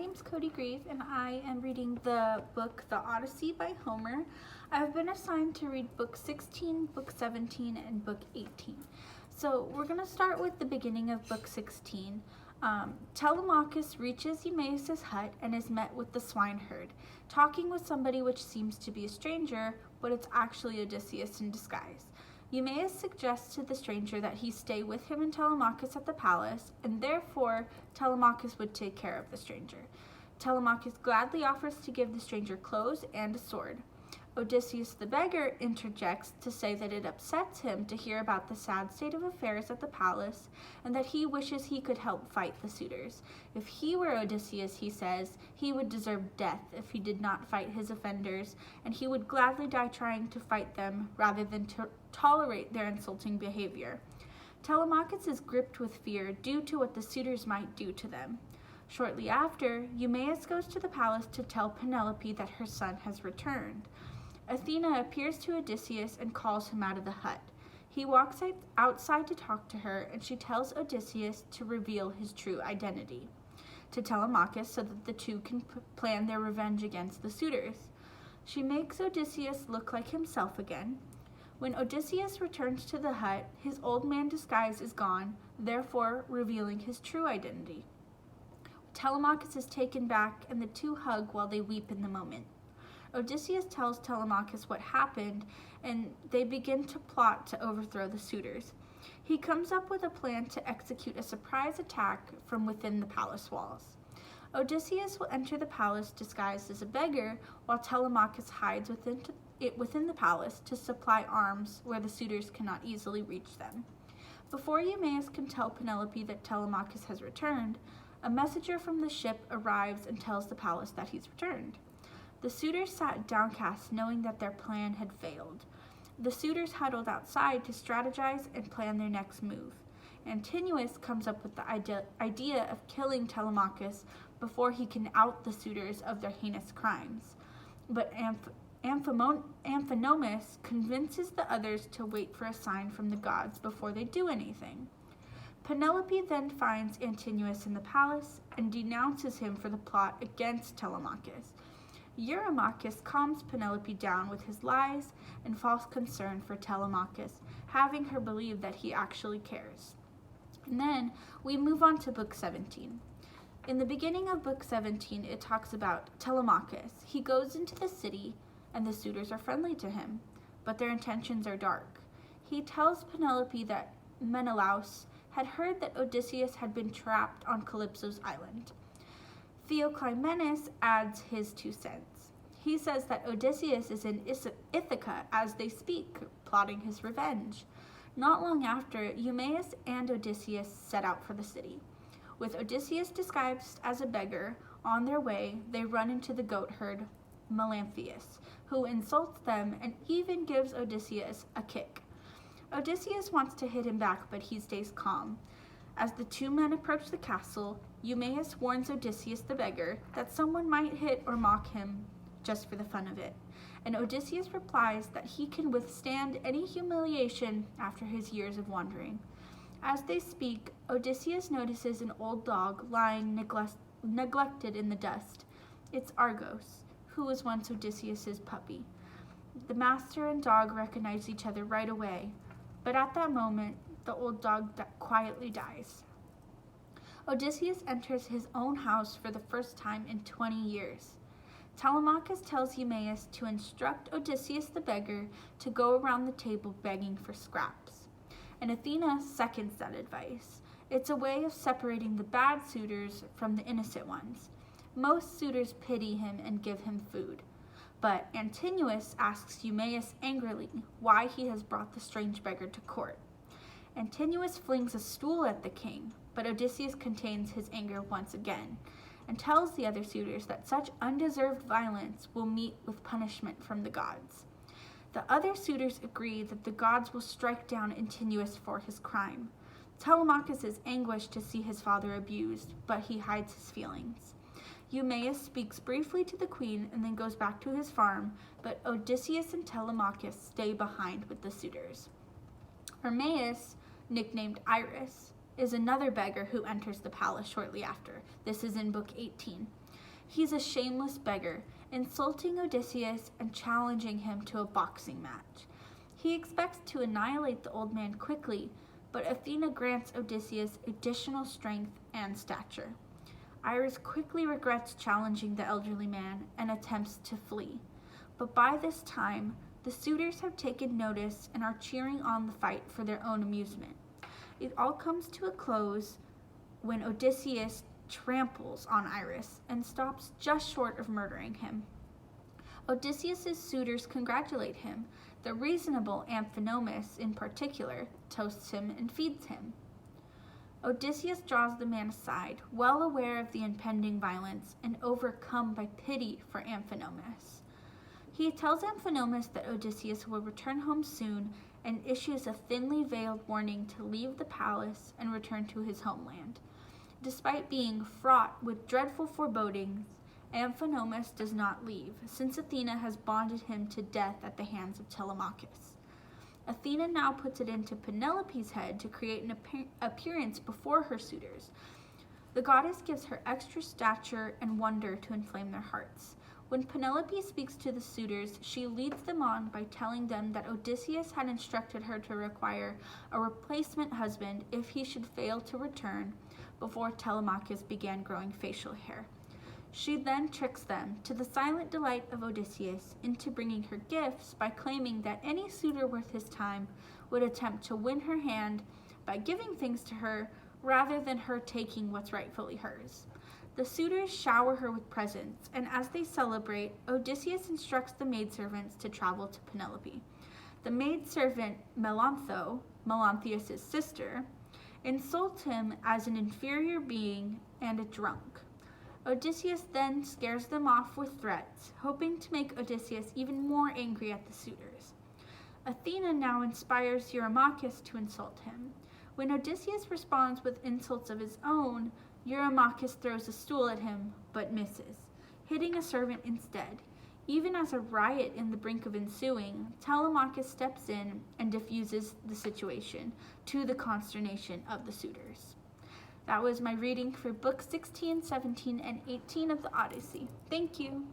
name's Cody Grieve, and I am reading the book The Odyssey by Homer. I've been assigned to read book 16, book 17, and book 18. So we're going to start with the beginning of book 16. Telemachus reaches Eumaeus' hut and is met with the swineherd, talking with somebody which seems to be a stranger, but it's actually Odysseus in disguise. Eumaeus suggests to the stranger that he stay with him and Telemachus at the palace, and therefore Telemachus would take care of the stranger. Telemachus gladly offers to give the stranger clothes and a sword. Odysseus the beggar interjects to say that it upsets him to hear about the sad state of affairs at the palace, and that he wishes he could help fight the suitors. If he were Odysseus, he says, he would deserve death if he did not fight his offenders, and he would gladly die trying to fight them rather than tolerate their insulting behavior. Telemachus is gripped with fear due to what the suitors might do to them. Shortly after, Eumaeus goes to the palace to tell Penelope that her son has returned. Athena appears to Odysseus and calls him out of the hut. He walks outside to talk to her, and she tells Odysseus to reveal his true identity to Telemachus so that the two can plan their revenge against the suitors. She makes Odysseus look like himself again. When Odysseus returns to the hut, his old man disguise is gone, therefore revealing his true identity. Telemachus is taken back, and the two hug while they weep in the moment. Odysseus tells Telemachus what happened, and they begin to plot to overthrow the suitors. He comes up with a plan to execute a surprise attack from within the palace walls. Odysseus will enter the palace disguised as a beggar, while Telemachus hides within the palace to supply arms where the suitors cannot easily reach them. Before Eumaeus can tell Penelope that Telemachus has returned, a messenger from the ship arrives and tells the palace that he's returned. The suitors sat downcast, knowing that their plan had failed. The suitors huddled outside to strategize and plan their next move. Antinous comes up with the idea of killing Telemachus before he can out the suitors of their heinous crimes. But Amphinomus convinces the others to wait for a sign from the gods before they do anything. Penelope then finds Antinous in the palace and denounces him for the plot against Telemachus. Eurymachus calms Penelope down with his lies and false concern for Telemachus, having her believe that he actually cares. And then we move on to book 17. In the beginning of book 17, it talks about Telemachus. He goes into the city, and the suitors are friendly to him, but their intentions are dark. He tells Penelope that Menelaus had heard that Odysseus had been trapped on Calypso's island. Theoclymenus adds his 2 cents. He says that Odysseus is in Ithaca as they speak, plotting his revenge. Not long after, Eumaeus and Odysseus set out for the city. With Odysseus disguised as a beggar, on their way, they run into the goatherd Melanthius, who insults them and even gives Odysseus a kick. Odysseus wants to hit him back, but he stays calm. As the two men approach the castle, Eumaeus warns Odysseus the beggar that someone might hit or mock him just for the fun of it, and Odysseus replies that he can withstand any humiliation after his years of wandering. As they speak, Odysseus notices an old dog lying neglected in the dust. It's Argos, who was once Odysseus's puppy. The master and dog recognize each other right away, but at that moment, the old dog quietly dies. Odysseus enters his own house for the first time in 20 years. Telemachus tells Eumaeus to instruct Odysseus the beggar to go around the table begging for scraps. And Athena seconds that advice. It's a way of separating the bad suitors from the innocent ones. Most suitors pity him and give him food. But Antinous asks Eumaeus angrily why he has brought the strange beggar to court. Antinous flings a stool at the king, but Odysseus contains his anger once again, and tells the other suitors that such undeserved violence will meet with punishment from the gods. The other suitors agree that the gods will strike down Antinous for his crime. Telemachus is anguished to see his father abused, but he hides his feelings. Eumaeus speaks briefly to the queen and then goes back to his farm, but Odysseus and Telemachus stay behind with the suitors. Hermaeus, nicknamed Iris, is another beggar who enters the palace shortly after. This is in book 18. He's a shameless beggar, insulting Odysseus and challenging him to a boxing match. He expects to annihilate the old man quickly, but Athena grants Odysseus additional strength and stature. Iris quickly regrets challenging the elderly man and attempts to flee. But by this time, the suitors have taken notice and are cheering on the fight for their own amusement. It all comes to a close when Odysseus tramples on Iris and stops just short of murdering him. Odysseus' suitors congratulate him. The reasonable Amphinomus, in particular, toasts him and feeds him. Odysseus draws the man aside, well aware of the impending violence and overcome by pity for Amphinomus. He tells Amphinomus that Odysseus will return home soon and issues a thinly veiled warning to leave the palace and return to his homeland. Despite being fraught with dreadful forebodings, Amphinomus does not leave, since Athena has bonded him to death at the hands of Telemachus. Athena now puts it into Penelope's head to create an appearance before her suitors. The goddess gives her extra stature and wonder to inflame their hearts. When Penelope speaks to the suitors, she leads them on by telling them that Odysseus had instructed her to require a replacement husband if he should fail to return before Telemachus began growing facial hair. She then tricks them, to the silent delight of Odysseus, into bringing her gifts by claiming that any suitor worth his time would attempt to win her hand by giving things to her rather than her taking what's rightfully hers. The suitors shower her with presents, and as they celebrate, Odysseus instructs the maidservants to travel to Penelope. The maidservant Melantho, Melanthius' sister, insults him as an inferior being and a drunk. Odysseus then scares them off with threats, hoping to make Odysseus even more angry at the suitors. Athena now inspires Eurymachus to insult him. When Odysseus responds with insults of his own, Eurymachus throws a stool at him, but misses, hitting a servant instead. Even as a riot in the brink of ensuing, Telemachus steps in and diffuses the situation, to the consternation of the suitors. That was my reading for Book 16, 17, and 18 of the Odyssey. Thank you.